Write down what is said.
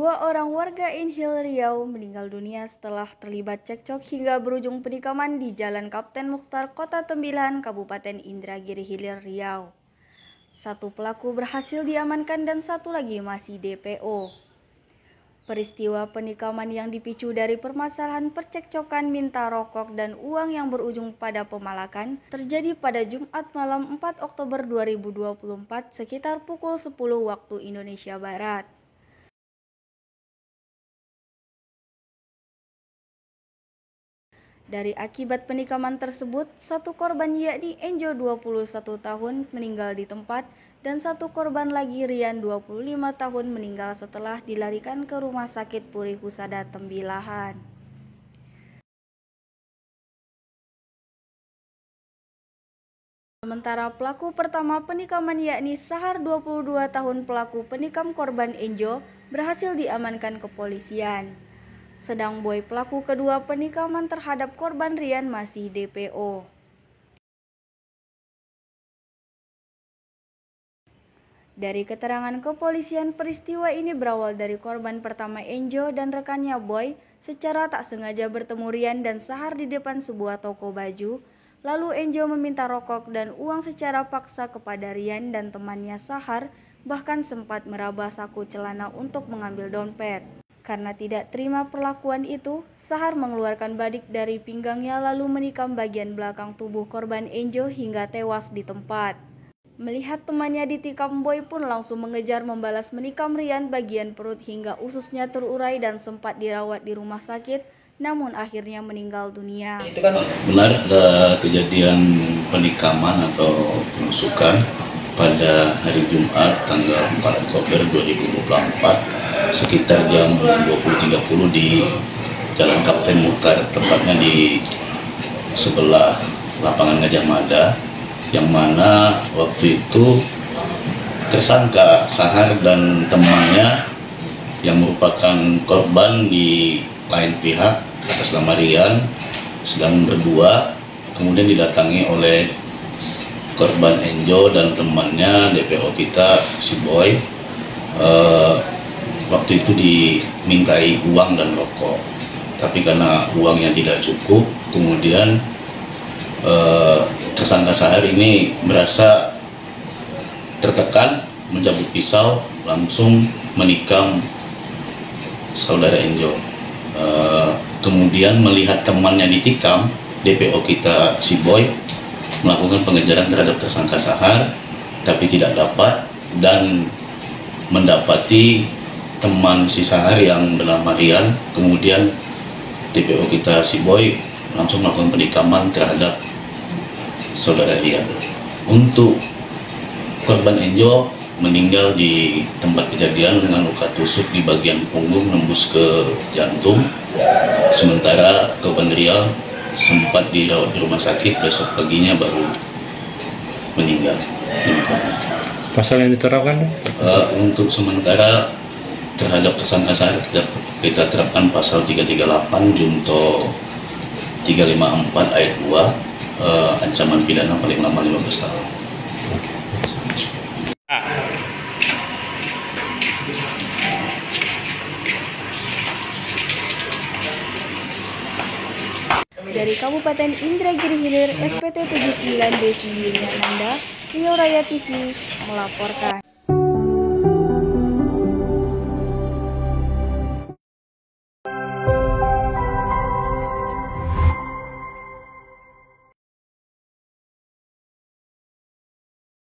Dua orang warga Inhil Riau meninggal dunia setelah terlibat cekcok hingga berujung penikaman di Jalan Kapten Mukhtar, Kota Tembilahan, Kabupaten Indragiri Hilir Riau. Satu pelaku berhasil diamankan dan satu lagi masih DPO. Peristiwa penikaman yang dipicu dari permasalahan percekcokan minta rokok dan uang yang berujung pada pemalakan terjadi pada Jumat malam 4 Oktober 2024 sekitar pukul 10 waktu Indonesia Barat. Dari akibat penikaman tersebut, satu korban yakni Enjo 21 tahun meninggal di tempat dan satu korban lagi Rian 25 tahun meninggal setelah dilarikan ke Rumah Sakit Puri Husada Tembilahan. Sementara pelaku pertama penikaman yakni Sahar 22 tahun pelaku penikam korban Enjo berhasil diamankan kepolisian. Sedang Boy pelaku kedua penikaman terhadap korban Rian masih DPO. Dari keterangan kepolisian, peristiwa ini berawal dari korban pertama Enjo dan rekannya Boy secara tak sengaja bertemu Rian dan Sahar di depan sebuah toko baju. Lalu Enjo meminta rokok dan uang secara paksa kepada Rian dan temannya Sahar, bahkan sempat meraba saku celana untuk mengambil dompet. Karena tidak terima perlakuan itu, Sahar mengeluarkan badik dari pinggangnya lalu menikam bagian belakang tubuh korban Enjo hingga tewas di tempat. Melihat temannya ditikam, Boy pun langsung mengejar membalas menikam Rian bagian perut hingga ususnya terurai dan sempat dirawat di rumah sakit, namun akhirnya meninggal dunia. Itu kan benar ada kejadian penikaman atau penusukan pada hari Jumat tanggal 4 Oktober 2024 sekitar jam 20.30 di Jalan Kapten Mukhtar, tepatnya di sebelah lapangan Gajah Mada, yang mana waktu itu tersangka Sahar dan temannya yang merupakan korban di lain pihak atas nama Rian sedang berdua, kemudian didatangi oleh korban Enjo dan temannya DPO kita si Boy. Waktu itu dimintai uang dan rokok, tapi karena uangnya tidak cukup, kemudian tersangka Sahar ini merasa tertekan, mencabut pisau, langsung menikam saudara Enjo. Kemudian melihat temannya ditikam, DPO kita si Boy melakukan pengejaran terhadap tersangka Sahar, tapi tidak dapat, dan mendapati teman si Sahar yang bernama Rian. Kemudian DPO kita si Boy langsung melakukan penikaman terhadap saudara Rian. Untuk korban Enjo meninggal di tempat kejadian dengan luka tusuk di bagian punggung nembus ke jantung. Sementara korban Rian sempat dirawat di rumah sakit, besok paginya baru meninggal. Pasal yang diterapkan? Untuk sementara terhadap tersangka Sahar kita terapkan pasal 338 Junto 354 ayat 2, ancaman pidana paling lama 15 tahun. Dari Kabupaten Indragiri Hilir, SPT 79 Desi Nanda, Riau Raya TV melaporkan.